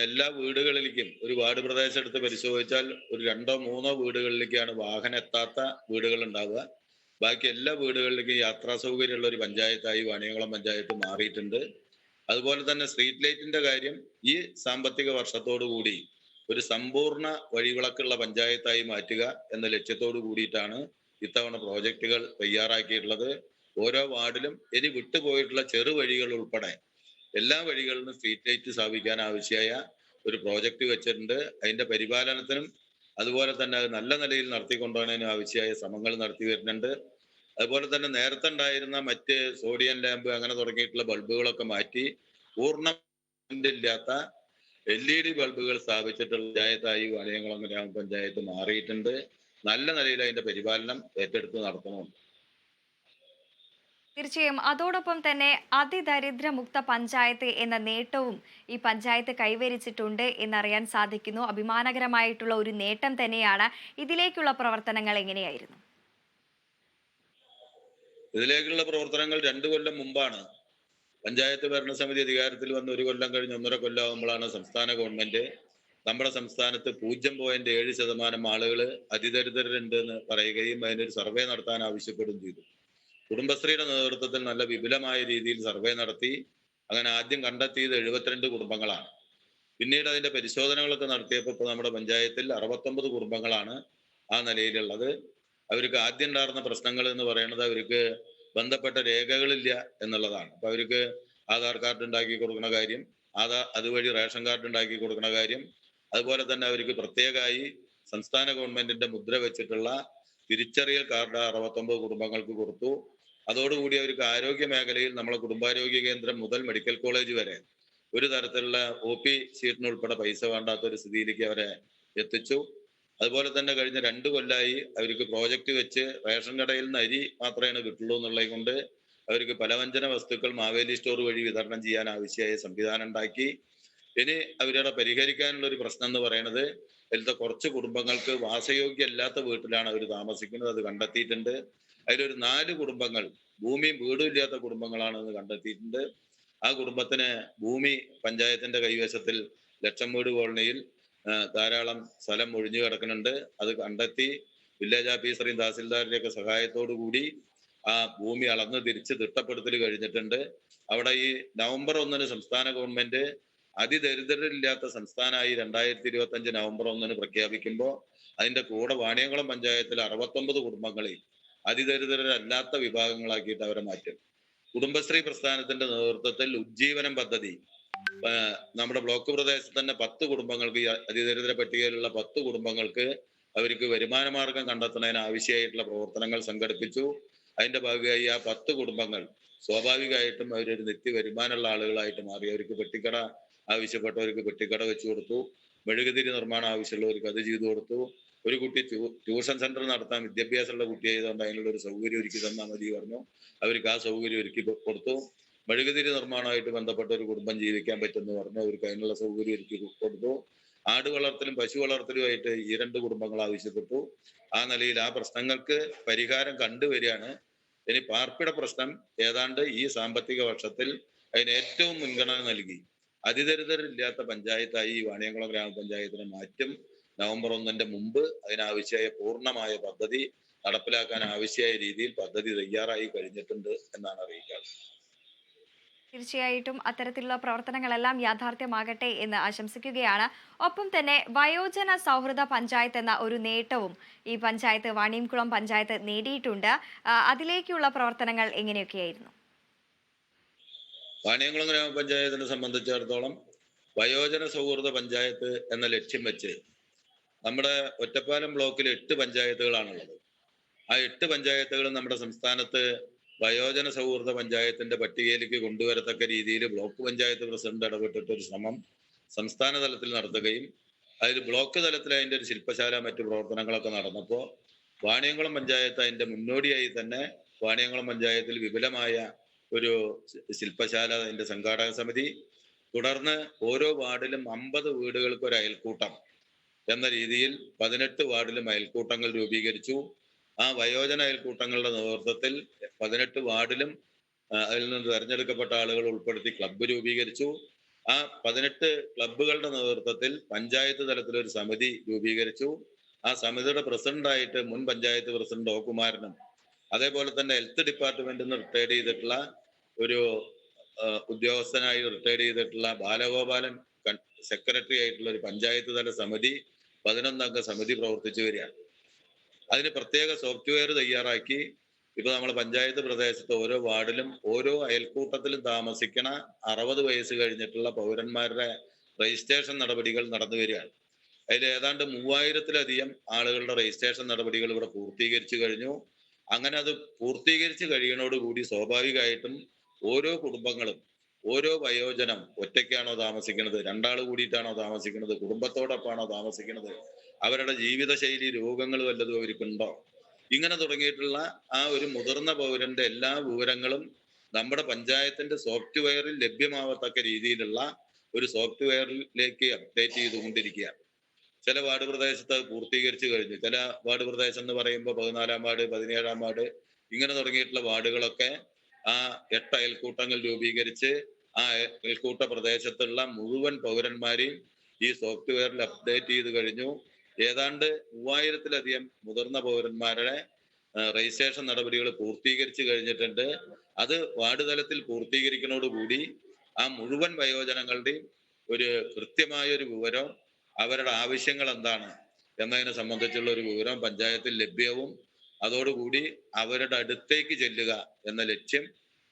എല്ലാ വീടുകളിലേക്കും, ഒരു വാർഡ് പ്രദേശം എടുത്ത് പരിശോധിച്ചാൽ ഒരു 2-3 വീടുകളിലേക്കാണ് വാഹനം എത്താത്ത വീടുകൾ ഉണ്ടാവുക. ബാക്കി എല്ലാ വീടുകളിലേക്കും യാത്രാ സൗകര്യമുള്ള ഒരു പഞ്ചായത്തായി വാണിയംകുളം പഞ്ചായത്ത് മാറിയിട്ടുണ്ട്. അതുപോലെ തന്നെ സ്ട്രീറ്റ് ലൈറ്റിന്റെ കാര്യം ഈ സാമ്പത്തിക വർഷത്തോടു കൂടി ഒരു സമ്പൂർണ്ണ വഴിവിളക്കുള്ള പഞ്ചായത്തായി മാറ്റുക എന്ന ലക്ഷ്യത്തോടു കൂടിയിട്ടാണ് ഇത്തവണ പ്രോജക്റ്റുകൾ തയ്യാറാക്കിയിട്ടുള്ളത്. ഓരോ വാർഡിലും ഇനി വിട്ടുപോയിട്ടുള്ള ചെറുവഴികൾ ഉൾപ്പെടെ എല്ലാ വഴികളിലും സ്ട്രീറ്റ് ലൈറ്റ് സ്ഥാപിക്കാൻ ആവശ്യമായ ഒരു പ്രോജക്റ്റ് വെച്ചിട്ടുണ്ട്. അതിന്റെ പരിപാലനത്തിനും അതുപോലെ തന്നെ അത് നല്ല നിലയിൽ നടത്തിക്കൊണ്ടുപോകുന്നതിനും ആവശ്യമായ ശ്രമങ്ങൾ നടത്തി വരുന്നുണ്ട്. അതുപോലെ തന്നെ നേരത്തെ ഉണ്ടായിരുന്ന മറ്റ് സോഡിയം ലാമ്പ് അങ്ങനെ തുടങ്ങിയിട്ടുള്ള ബൾബുകളൊക്കെ മാറ്റി പൂർണ്ണമില്ലാത്ത LED ബൾബുകൾ സ്ഥാപിച്ചിട്ടുള്ള പഞ്ചായത്തായി വാണിയംകുളം ഗ്രാമപഞ്ചായത്ത് മാറിയിട്ടുണ്ട്. നല്ല നിലയിൽ അതിന്റെ പരിപാലനം ഏറ്റെടുത്ത് നടത്തണമുണ്ട്. തീർച്ചയായും അതോടൊപ്പം തന്നെ അതിദരിദ്രമുക്ത പഞ്ചായത്ത് എന്ന നേട്ടവും ഈ പഞ്ചായത്ത് കൈവരിച്ചിട്ടുണ്ട് എന്നറിയാൻ സാധിക്കുന്നു. അഭിമാനകരമായിട്ടുള്ള ഒരു നേട്ടം തന്നെയാണ്. ഇതിലേക്കുള്ള പ്രവർത്തനങ്ങൾ എങ്ങനെയായിരുന്നു? ഇതിലേക്കുള്ള പ്രവർത്തനങ്ങൾ 2 കൊല്ലം മുമ്പാണ് പഞ്ചായത്ത് ഭരണസമിതി അധികാരത്തിൽ വന്ന് 1 കൊല്ലം കഴിഞ്ഞ് 1.5 കൊല്ലം ആകുമ്പോഴാണ് സംസ്ഥാന ഗവൺമെന്റ് നമ്മുടെ സംസ്ഥാനത്ത് 0.7% ആളുകൾ അതിദരിദ്രരുണ്ട് എന്ന് പറയുകയും അതിനൊരു സർവേ നടത്താൻ ആവശ്യപ്പെടുകയും ചെയ്തു. കുടുംബശ്രീയുടെ നേതൃത്വത്തിൽ നല്ല വിപുലമായ രീതിയിൽ സർവേ നടത്തി. അങ്ങനെ ആദ്യം കണ്ടെത്തിയത് 72 കുടുംബങ്ങളാണ്. പിന്നീട് അതിന്റെ പരിശോധനകളൊക്കെ നടത്തിയപ്പോൾ ഇപ്പൊ നമ്മുടെ പഞ്ചായത്തിൽ 69 കുടുംബങ്ങളാണ് ആ നിലയിലുള്ളത്. അവർക്ക് ആദ്യം ഉണ്ടായിരുന്ന പ്രശ്നങ്ങൾ എന്ന് പറയുന്നത് അവർക്ക് ബന്ധപ്പെട്ട രേഖകളില്ല എന്നുള്ളതാണ്. അപ്പൊ അവർക്ക് ആധാർ കാർഡ് ഉണ്ടാക്കി കൊടുക്കുന്ന കാര്യം, അതുവഴി റേഷൻ കാർഡ് ഉണ്ടാക്കി കൊടുക്കുന്ന കാര്യം, അതുപോലെ തന്നെ അവർക്ക് പ്രത്യേകമായി സംസ്ഥാന ഗവൺമെന്റിന്റെ മുദ്ര വെച്ചിട്ടുള്ള തിരിച്ചറിയൽ കാർഡ് 69 കുടുംബങ്ങൾക്ക് കൊടുത്തു. അതോടുകൂടി അവർക്ക് ആരോഗ്യ മേഖലയിൽ നമ്മളെ കുടുംബാരോഗ്യ കേന്ദ്രം മുതൽ മെഡിക്കൽ കോളേജ് വരെ ഒരു തരത്തിലുള്ള OP സീറ്റിനുൾപ്പെടെ പൈസ വേണ്ടാത്ത ഒരു സ്ഥിതിയിലേക്ക് അവരെ എത്തിച്ചു. അതുപോലെ തന്നെ കഴിഞ്ഞ 2 കൊല്ലമായി അവർക്ക് പ്രോജക്റ്റ് വെച്ച് റേഷൻ കടയിൽ നിന്ന് അരി മാത്രമേ കിട്ടുള്ളൂ എന്നുള്ളത് കൊണ്ട് അവർക്ക് പലവ്യഞ്ജന വസ്തുക്കൾ മാവേലി സ്റ്റോർ വഴി വിതരണം ചെയ്യാൻ ആവശ്യമായ സംവിധാനം ഉണ്ടാക്കി. ഇനി അവരുടെ പരിഹരിക്കാനുള്ള ഒരു പ്രശ്നം എന്ന് പറയുന്നത് അതിലത്തെ കുറച്ച് കുടുംബങ്ങൾക്ക് വാസയോഗ്യമല്ലാത്ത വീട്ടിലാണ് അവർ താമസിക്കുന്നത്. അത് കണ്ടെത്തിയിട്ടുണ്ട്. അതിലൊരു 4 കുടുംബങ്ങൾ ഭൂമിയും വീടും ഇല്ലാത്ത കുടുംബങ്ങളാണെന്ന് കണ്ടെത്തിയിട്ടുണ്ട്. ആ കുടുംബത്തിന് ഭൂമി പഞ്ചായത്തിന്റെ കൈവശത്തിൽ ലക്ഷം വീട് കോളനിയിൽ ധാരാളം സ്ഥലം ഒഴിഞ്ഞു കിടക്കുന്നുണ്ട്. അത് കണ്ടെത്തി വില്ലേജ് ഓഫീസറെയും തഹസിൽദാരുടെയൊക്കെ സഹായത്തോടു കൂടി ആ ഭൂമി അളന്ന് തിരിച്ച് തിട്ടപ്പെടുത്തൽ കഴിഞ്ഞിട്ടുണ്ട്. അവിടെ ഈ നവംബർ 1 സംസ്ഥാന ഗവൺമെന്റ് അതിദരിദ്രരില്ലാത്ത സംസ്ഥാനമായി 2025 നവംബർ 1 പ്രഖ്യാപിക്കുമ്പോൾ അതിന്റെ കൂടെ വാണിയംകുളം പഞ്ചായത്തിൽ 69 കുടുംബങ്ങളെ അതിദരിദ്രരല്ലാത്ത വിഭാഗങ്ങളാക്കിയിട്ട് അവരെ മാറ്റും. കുടുംബശ്രീ പ്രസ്ഥാനത്തിന്റെ നേതൃത്വത്തിൽ ഉജ്ജീവനം പദ്ധതി നമ്മുടെ ബ്ലോക്ക് പ്രദേശത്ത് തന്നെ 10 കുടുംബങ്ങൾക്ക്, ഈ അതിദരിദ്ര പട്ടികയിലുള്ള 10 കുടുംബങ്ങൾക്ക് അവർക്ക് വരുമാന മാർഗം കണ്ടെത്തുന്നതിന് ആവശ്യമായിട്ടുള്ള പ്രവർത്തനങ്ങൾ സംഘടിപ്പിച്ചു. അതിന്റെ ഭാഗമായി ആ 10 കുടുംബങ്ങൾ സ്വാഭാവികമായിട്ടും അവരൊരു നിത്യ വരുമാനമുള്ള ആളുകളായിട്ട് മാറി. അവർക്ക് പെട്ടിക്കട ആവശ്യപ്പെട്ടവർക്ക് പെട്ടിക്കട വെച്ചു കൊടുത്തു. മെഴുകുതിരി നിർമ്മാണം ആവശ്യമുള്ളവർക്ക് അത് ചെയ്തു കൊടുത്തു. ഒരു കുട്ടി ട്യൂഷൻ സെന്റർ നടത്താൻ വിദ്യാഭ്യാസമുള്ള കുട്ടി ആയതുകൊണ്ട് അതിനുള്ള ഒരു സൗകര്യം ഒരുക്കി തന്നാൽ മതി പറഞ്ഞു. അവർക്ക് ആ സൗകര്യം ഒരുക്കി കൊടുത്തു. മെഴുകുതിരി നിർമ്മാണമായിട്ട് ബന്ധപ്പെട്ട ഒരു കുടുംബം ജീവിക്കാൻ പറ്റുമെന്ന് പറഞ്ഞു. അവർക്ക് അതിനുള്ള സൗകര്യം ഒരുക്കി കൊടുത്തു. ആട് വളർത്തലും പശു വളർത്തലുമായിട്ട് ഈ 2 കുടുംബങ്ങൾ ആവശ്യപ്പെട്ടു. ആ നിലയിൽ ആ പ്രശ്നങ്ങൾക്ക് പരിഹാരം കണ്ടുവരികയാണ്. ഇനി പാർപ്പിട പ്രശ്നം ഏതാണ്ട് ഈ സാമ്പത്തിക വർഷത്തിൽ അതിന് ഏറ്റവും മുൻഗണന നൽകി അതിദരിദ്രരില്ലാത്ത പഞ്ചായത്തായി ഈ വാണിയംകുളം ഗ്രാമപഞ്ചായത്തിനെ മാറ്റും. നവംബർ 1 മുമ്പ് അതിനാവശ്യമായ പൂർണ്ണമായ പദ്ധതി നടപ്പിലാക്കാൻ ആവശ്യമായ രീതിയിൽ പദ്ധതി തയ്യാറായി കഴിഞ്ഞിട്ടുണ്ട് എന്നാണ് അറിയിക്കാറ്. തീർച്ചയായിട്ടും അത്തരത്തിലുള്ള പ്രവർത്തനങ്ങളെല്ലാം യാഥാർത്ഥ്യമാകട്ടെ എന്ന് ആശംസിക്കുകയാണ്. ഒപ്പം തന്നെ വയോജന സൗഹൃദ പഞ്ചായത്ത് എന്ന ഒരു നേട്ടവും ഈ പഞ്ചായത്ത്, വാണിയംകുളം പഞ്ചായത്ത് നേടിയിട്ടുണ്ട്. അതിലേക്കുള്ള പ്രവർത്തനങ്ങൾ എങ്ങനെയൊക്കെയായിരുന്നു? വാണിയംകുളം ഗ്രാമപഞ്ചായത്തിനെ സംബന്ധിച്ചിടത്തോളം വയോജന സൗഹൃദ പഞ്ചായത്ത് എന്ന ലക്ഷ്യം വെച്ച് നമ്മുടെ ഒറ്റപ്പാലം ബ്ലോക്കിൽ 8 പഞ്ചായത്തുകളാണുള്ളത്. ആ 8 പഞ്ചായത്തുകളും നമ്മുടെ സംസ്ഥാനത്ത് വയോജന സൗഹൃദ പഞ്ചായത്തിന്റെ പട്ടികയിലേക്ക് കൊണ്ടുവരത്തക്ക രീതിയിൽ ബ്ലോക്ക് പഞ്ചായത്ത് പ്രസിഡന്റ് ഇടപെട്ടിട്ട് ഒരു ശ്രമം സംസ്ഥാന തലത്തിൽ നടത്തുകയും അതിൽ ബ്ലോക്ക് തലത്തിൽ അതിന്റെ ഒരു ശില്പശാല മറ്റു പ്രവർത്തനങ്ങളൊക്കെ നടന്നപ്പോൾ വാണിയംകുളം പഞ്ചായത്ത് അതിന്റെ മുന്നോടിയായി തന്നെ വാണിയംകുളം പഞ്ചായത്തിൽ വിപുലമായ ഒരു ശില്പശാല, അതിന്റെ സംഘാടക സമിതി, തുടർന്ന് ഓരോ വാർഡിലും 50 വീടുകൾക്ക് ഒരു അയൽക്കൂട്ടം എന്ന രീതിയിൽ 18 വാർഡിലും അയൽക്കൂട്ടങ്ങൾ രൂപീകരിച്ചു. ആ വയോജന അയൽക്കൂട്ടങ്ങളുടെ നേതൃത്വത്തിൽ 18 വാർഡിലും അതിൽ നിന്ന് തെരഞ്ഞെടുക്കപ്പെട്ട ആളുകൾ ഉൾപ്പെടുത്തി ക്ലബ്ബ് രൂപീകരിച്ചു. ആ 18 ക്ലബ്ബുകളുടെ നേതൃത്വത്തിൽ പഞ്ചായത്ത് തലത്തിൽ ഒരു സമിതി രൂപീകരിച്ചു. ആ സമിതിയുടെ പ്രസിഡന്റായിട്ട് മുൻ പഞ്ചായത്ത് പ്രസിഡന്റ് കുമാരനും, അതേപോലെ തന്നെ ഹെൽത്ത് ഡിപ്പാർട്ട്മെന്റിൽ നിന്ന് റിട്ടയർഡ് ചെയ്തിട്ടുള്ള ഒരു ഉദ്യോഗസ്ഥനായി റിട്ടയർഡ് ചെയ്തിട്ടുള്ള ബാലഗോപാലൻ സെക്രട്ടറി ആയിട്ടുള്ള ഒരു പഞ്ചായത്ത് തല സമിതി, 11 അംഗ സമിതി പ്രവർത്തിച്ചു വരികയാണ്. അതിന് പ്രത്യേക സോഫ്റ്റ്വെയർ തയ്യാറാക്കി ഇപ്പൊ നമ്മൾ പഞ്ചായത്ത് പ്രദേശത്ത് ഓരോ വാർഡിലും ഓരോ അയൽക്കൂട്ടത്തിലും താമസിക്കണ 60 വയസ്സ് കഴിഞ്ഞിട്ടുള്ള പൗരന്മാരുടെ രജിസ്ട്രേഷൻ നടപടികൾ നടന്നു വരികയാണ്. അതിൽ ഏതാണ്ട് 3000-ലധികം ആളുകളുടെ രജിസ്ട്രേഷൻ നടപടികൾ ഇവിടെ പൂർത്തീകരിച്ചു കഴിഞ്ഞു. അങ്ങനെ അത് പൂർത്തീകരിച്ച് കഴിയുന്നതോടുകൂടി സ്വാഭാവികമായിട്ടും ഓരോ കുടുംബങ്ങളും, ഓരോ വയോജനം ഒറ്റയ്ക്കാണോ താമസിക്കുന്നത്, 2 ആൾ കൂടിയിട്ടാണോ താമസിക്കുന്നത്, കുടുംബത്തോടൊപ്പമാണോ താമസിക്കുന്നത്, അവരുടെ ജീവിതശൈലി രോഗങ്ങൾ വല്ലതും അവർക്കുണ്ടോ, ഇങ്ങനെ തുടങ്ങിയിട്ടുള്ള ആ ഒരു മുതിർന്ന പൗരന്റെ എല്ലാ വിവരങ്ങളും നമ്മുടെ പഞ്ചായത്തിന്റെ സോഫ്റ്റ്വെയറിൽ ലഭ്യമാവത്തക്ക രീതിയിലുള്ള ഒരു സോഫ്റ്റ്വെയറിലേക്ക് അപ്ഡേറ്റ് ചെയ്തുകൊണ്ടിരിക്കുകയാണ്. ചില വാർഡ് പ്രദേശത്ത് പൂർത്തീകരിച്ചു കഴിഞ്ഞു. ചില വാർഡ് പ്രദേശം എന്ന് പറയുമ്പോൾ 14-ാം വാർഡ്, 17-ാം വാർഡ്, ഇങ്ങനെ തുടങ്ങിയിട്ടുള്ള വാർഡുകളൊക്കെ ആ 8 അയൽക്കൂട്ടങ്ങൾ രൂപീകരിച്ച് ആ അയൽക്കൂട്ട പ്രദേശത്തുള്ള മുഴുവൻ പൗരന്മാരെയും ഈ സോഫ്റ്റ്വെയറിൽ അപ്ഡേറ്റ് ചെയ്ത് കഴിഞ്ഞു. ഏതാണ്ട് 3000-ലധികം മുതിർന്ന പൗരന്മാരുടെ രജിസ്ട്രേഷൻ നടപടികൾ പൂർത്തീകരിച്ചു കഴിഞ്ഞിട്ടുണ്ട്. അത് വാർഡ് തലത്തിൽ പൂർത്തീകരിക്കുന്നതോടുകൂടി ആ മുഴുവൻ വയോജനങ്ങളുടെയും ഒരു കൃത്യമായ ഒരു വിവരം, അവരുടെ ആവശ്യങ്ങൾ എന്താണ് എന്നതിനെ സംബന്ധിച്ചുള്ള ഒരു വിവരം പഞ്ചായത്തിൽ ലഭ്യവും അതോടുകൂടി അവരുടെ അടുത്തേക്ക് ചെല്ലുക എന്ന ലക്ഷ്യം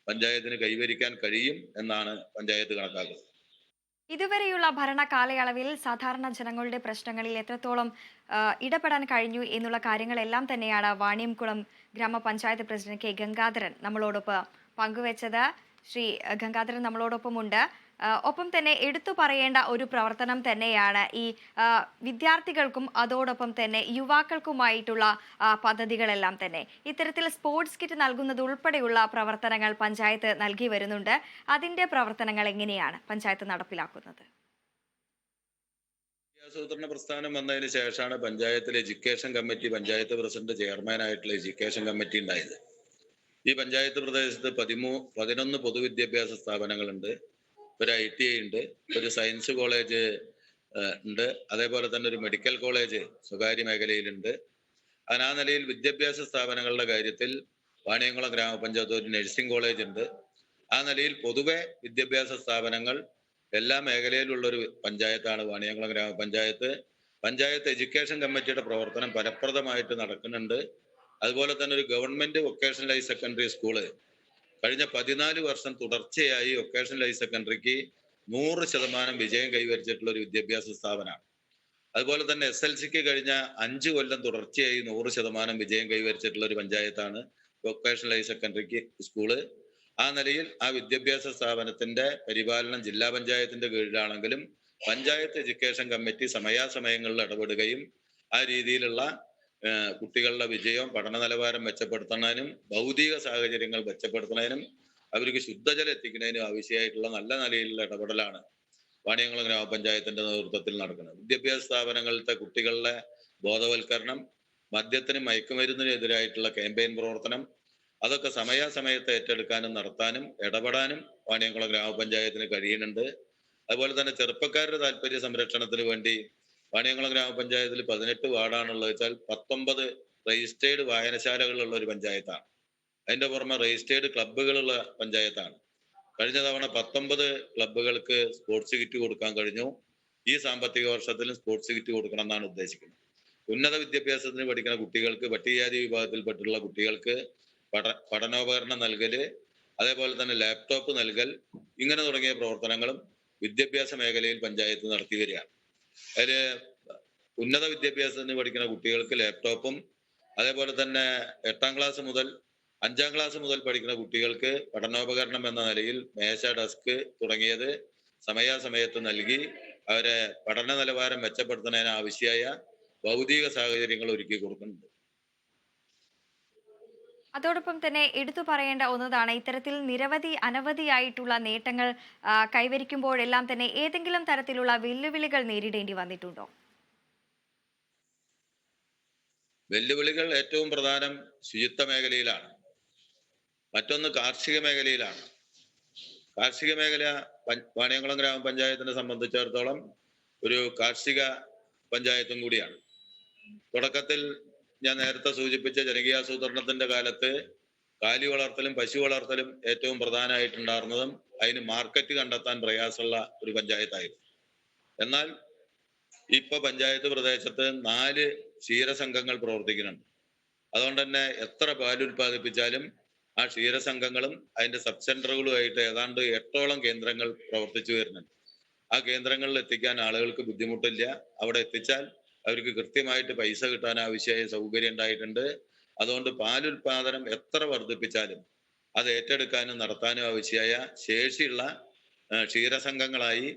പഞ്ചായത്തിന് കൈവരിക്കാൻ കഴിയും എന്നാണ് പഞ്ചായത്ത് കണക്കാക്കുന്നത്. ഇതുവരെയുള്ള ഭരണ കാലയളവിൽ സാധാരണ ജനങ്ങളുടെ പ്രശ്നങ്ങളിൽ എത്രത്തോളം ഇടപെടാൻ കഴിഞ്ഞു എന്നുള്ള കാര്യങ്ങളെല്ലാം തന്നെയാണ് വാണിയംകുളം ഗ്രാമപഞ്ചായത്ത് പ്രസിഡന്റ് കെ ഗംഗാധരൻ നമ്മളോടൊപ്പം പങ്കുവച്ചത്. ശ്രീ ഗംഗാധരൻ നമ്മളോടൊപ്പമുണ്ട്. ഒപ്പം തന്നെ എടുത്തു പറയേണ്ട ഒരു പ്രവർത്തനം തന്നെയാണ് ഈ വിദ്യാർത്ഥികൾക്കും അതോടൊപ്പം തന്നെ യുവാക്കൾക്കുമായിട്ടുള്ള പദ്ധതികളെല്ലാം തന്നെ. ഇത്തരത്തിൽ സ്പോർട്സ് കിറ്റ് നൽകുന്നത് ഉൾപ്പെടെയുള്ള പ്രവർത്തനങ്ങൾ പഞ്ചായത്ത് നൽകി വരുന്നുണ്ട്. അതിന്റെ പ്രവർത്തനങ്ങൾ എങ്ങനെയാണ് പഞ്ചായത്ത് നടപ്പിലാക്കുന്നത്? ആസൂത്രണ പ്രസ്ഥാനം വന്നതിന് ശേഷമാണ് പഞ്ചായത്തിലെ എഡ്യൂക്കേഷൻ കമ്മിറ്റി, പഞ്ചായത്ത് പ്രസിഡന്റ് ചെയർമാനായിട്ടുള്ള എഡ്യൂക്കേഷൻ കമ്മിറ്റി ഉണ്ടായത്. ഈ പഞ്ചായത്ത് പ്രദേശത്ത് 11 പൊതുവിദ്യാഭ്യാസ സ്ഥാപനങ്ങളുണ്ട്, ഒരു ITI ഉണ്ട്, ഒരു സയൻസ് കോളേജ് ഉണ്ട്, അതേപോലെ തന്നെ ഒരു മെഡിക്കൽ കോളേജ് സ്വകാര്യ മേഖലയിലുണ്ട്. ആ നിലയിൽ വിദ്യാഭ്യാസ സ്ഥാപനങ്ങളുടെ കാര്യത്തിൽ വാണിയംകുളം ഗ്രാമപഞ്ചായത്ത് ഒരു നഴ്സിംഗ് കോളേജ് ഉണ്ട്. ആ നിലയിൽ പൊതുവെ വിദ്യാഭ്യാസ സ്ഥാപനങ്ങൾ എല്ലാ മേഖലയിലുള്ള ഒരു പഞ്ചായത്താണ് വാണിയംകുളം ഗ്രാമപഞ്ചായത്ത്. പഞ്ചായത്ത് എഡ്യൂക്കേഷൻ കമ്മിറ്റിയുടെ പ്രവർത്തനം ഫലപ്രദമായിട്ട് നടക്കുന്നുണ്ട്. അതുപോലെ തന്നെ ഒരു government vocational higher secondary school കഴിഞ്ഞ 14 വർഷം തുടർച്ചയായി വൊക്കേഷണൽ ഹയർ സെക്കൻഡറിക്ക് 100% വിജയം കൈവരിച്ചിട്ടുള്ള ഒരു വിദ്യാഭ്യാസ സ്ഥാപനമാണ്. അതുപോലെ തന്നെ SLCക്ക് കഴിഞ്ഞ 5 കൊല്ലം തുടർച്ചയായി 100% വിജയം കൈവരിച്ചിട്ടുള്ള ഒരു പഞ്ചായത്താണ് വൊക്കേഷണൽ ഹയർ സെക്കൻഡറിക്ക് സ്കൂള്. ആ നിലയിൽ ആ വിദ്യാഭ്യാസ സ്ഥാപനത്തിന്റെ പരിപാലനം ജില്ലാ പഞ്ചായത്തിന്റെ കീഴിലാണെങ്കിലും പഞ്ചായത്ത് എഡ്യൂക്കേഷൻ കമ്മിറ്റി സമയാസമയങ്ങളിൽ ഇടപെടുകയും ആ രീതിയിലുള്ള കുട്ടികളുടെ വിജയം, പഠന നിലവാരം മെച്ചപ്പെടുത്തുന്നതിനും ഭൗതിക സാഹചര്യങ്ങൾ മെച്ചപ്പെടുത്തുന്നതിനും അവർക്ക് ശുദ്ധജലം എത്തിക്കുന്നതിനും ആവശ്യമായിട്ടുള്ള നല്ല നിലയിലുള്ള ഇടപെടലാണ് വാണിയംകുളം ഗ്രാമപഞ്ചായത്തിന്റെ നേതൃത്വത്തിൽ നടക്കുന്നത്. വിദ്യാഭ്യാസ സ്ഥാപനങ്ങളിലത്തെ കുട്ടികളുടെ ബോധവൽക്കരണം, മദ്യത്തിനും മയക്കുമരുന്നിനും എതിരായിട്ടുള്ള ക്യാമ്പയിൻ പ്രവർത്തനം, അതൊക്കെ സമയാസമയത്ത് ഏറ്റെടുക്കാനും നടത്താനും ഇടപെടാനും വാണിയംകുളം ഗ്രാമപഞ്ചായത്തിന് കഴിയുന്നുണ്ട്. അതുപോലെ തന്നെ ചെറുപ്പക്കാരുടെ താല്പര്യ സംരക്ഷണത്തിന് വേണ്ടി വാണിയംകുളം ഗ്രാമപഞ്ചായത്തിൽ 18 വാർഡാണുള്ളത് വെച്ചാൽ 19 രജിസ്റ്റേർഡ് വായനശാലകളുള്ള ഒരു പഞ്ചായത്താണ്. അതിന്റെ പുറമെ രജിസ്റ്റേർഡ് ക്ലബ്ബുകളുള്ള പഞ്ചായത്താണ്. കഴിഞ്ഞ തവണ 19 ക്ലബ്ബുകൾക്ക് സ്പോർട്സ് കിറ്റ് കൊടുക്കാൻ കഴിഞ്ഞു. ഈ സാമ്പത്തിക വർഷത്തിലും സ്പോർട്സ് കിറ്റ് കൊടുക്കണം എന്നാണ് ഉദ്ദേശിക്കുന്നത്. ഉന്നത വിദ്യാഭ്യാസത്തിന് പഠിക്കുന്ന കുട്ടികൾക്ക്, പട്ടികജാതി വിഭാഗത്തിൽപ്പെട്ടുള്ള കുട്ടികൾക്ക് പഠനോപകരണം നൽകല്, അതേപോലെ തന്നെ ലാപ്ടോപ്പ് നൽകൽ, ഇങ്ങനെ തുടങ്ങിയ പ്രവർത്തനങ്ങളും വിദ്യാഭ്യാസ മേഖലയിൽ പഞ്ചായത്ത് നടത്തി വരികയാണ്. അതില് ഉന്നത വിദ്യാഭ്യാസത്തിന് പഠിക്കുന്ന കുട്ടികൾക്ക് ലാപ്ടോപ്പും, അതേപോലെ തന്നെ 8ാം ക്ലാസ് മുതൽ 5ാം ക്ലാസ് മുതൽ പഠിക്കുന്ന കുട്ടികൾക്ക് പഠനോപകരണം എന്ന നിലയിൽ മേശ, ഡെസ്ക് തുടങ്ങിയത് സമയാസമയത്ത് നൽകി അവരെ പഠന നിലവാരം മെച്ചപ്പെടുത്തുന്നതിന് ആവശ്യമായ ഭൗതിക സാഹചര്യങ്ങൾ ഒരുക്കി കൊടുക്കുന്നുണ്ട്. അതോടൊപ്പം തന്നെ എടുത്തു പറയേണ്ട ഒന്നതാണ്, ഇത്തരത്തിൽ അനവധിയായിട്ടുള്ള നേട്ടങ്ങൾ കൈവരിക്കുമ്പോഴെല്ലാം തന്നെ ഏതെങ്കിലും തരത്തിലുള്ള വെല്ലുവിളികൾ നേരിടേണ്ടി വന്നിട്ടുണ്ടോ? വെല്ലുവിളികൾ ഏറ്റവും പ്രധാനം ശുചിത്വ മേഖലയിലാണ്, മറ്റൊന്ന് കാർഷിക മേഖലയിലാണ്. കാർഷിക മേഖല വാണിയംകുളം ഗ്രാമപഞ്ചായത്തിനെ സംബന്ധിച്ചിടത്തോളം ഒരു കാർഷിക പഞ്ചായത്തും കൂടിയാണ്. തുടക്കത്തിൽ ഞാൻ നേരത്തെ സൂചിപ്പിച്ച ജനകീയാസൂത്രണത്തിന്റെ കാലത്ത് കാലി വളർത്തലും പശു വളർത്തലും ഏറ്റവും പ്രധാനമായിട്ടുണ്ടായിരുന്നതും അതിന് മാർക്കറ്റ് കണ്ടെത്താൻ പ്രയാസമുള്ള ഒരു പഞ്ചായത്തായിരുന്നു. എന്നാൽ ഇപ്പൊ പഞ്ചായത്ത് പ്രദേശത്ത് 4 ക്ഷീരസംഘങ്ങൾ പ്രവർത്തിക്കുന്നുണ്ട്. അതുകൊണ്ട് തന്നെ എത്ര പാൽ ഉൽപ്പാദിപ്പിച്ചാലും ആ ക്ഷീരസംഘങ്ങളും അതിന്റെ സബ് സെന്ററുകളുമായിട്ട് ഏതാണ്ട് 8ഓളം കേന്ദ്രങ്ങൾ പ്രവർത്തിച്ചു വരുന്നുണ്ട്. ആ കേന്ദ്രങ്ങളിൽ എത്തിക്കാൻ ആളുകൾക്ക് ബുദ്ധിമുട്ടില്ല. അവിടെ എത്തിച്ചാൽ അവർക്ക് കൃത്യമായിട്ട് പൈസ കിട്ടാൻ ആവശ്യമായ സൗകര്യം ഉണ്ടായിട്ടുണ്ട്. അതുകൊണ്ട് പാലുൽപാദനം എത്ര വർദ്ധിപ്പിച്ചാലും അത് ഏറ്റെടുക്കാനും നടത്താനും ആവശ്യമായ ശേഷിയുള്ള ക്ഷീരസംഘങ്ങളായി